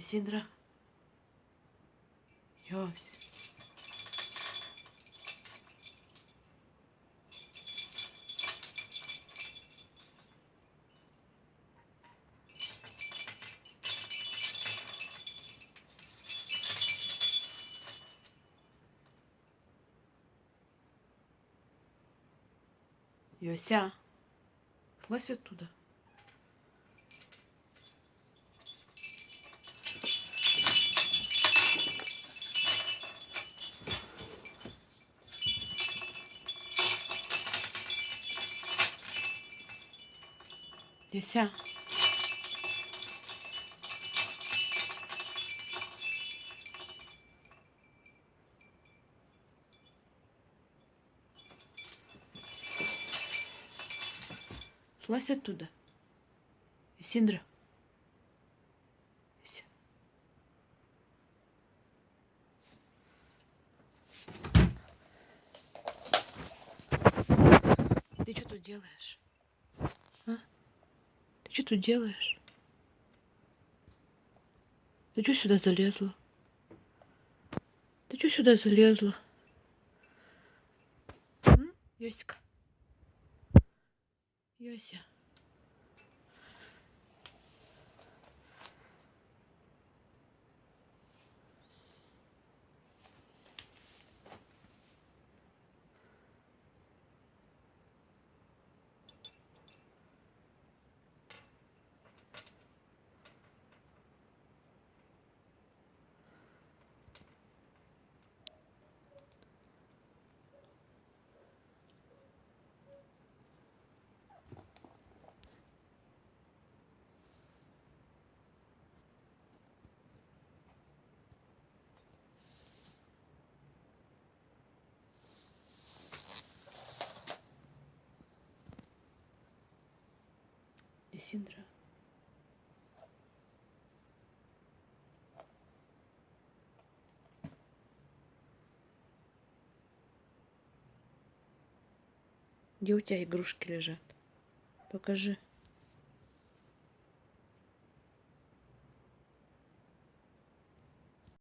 Исидра. Йось. Йося, слазь оттуда. Йося. Слазь оттуда. Исидра. Йося. Ты что тут делаешь? А? Ты что тут делаешь? Ты что сюда залезла? Ты что сюда залезла? Йосика. Йося. Исидра. Где у тебя игрушки лежат? Покажи.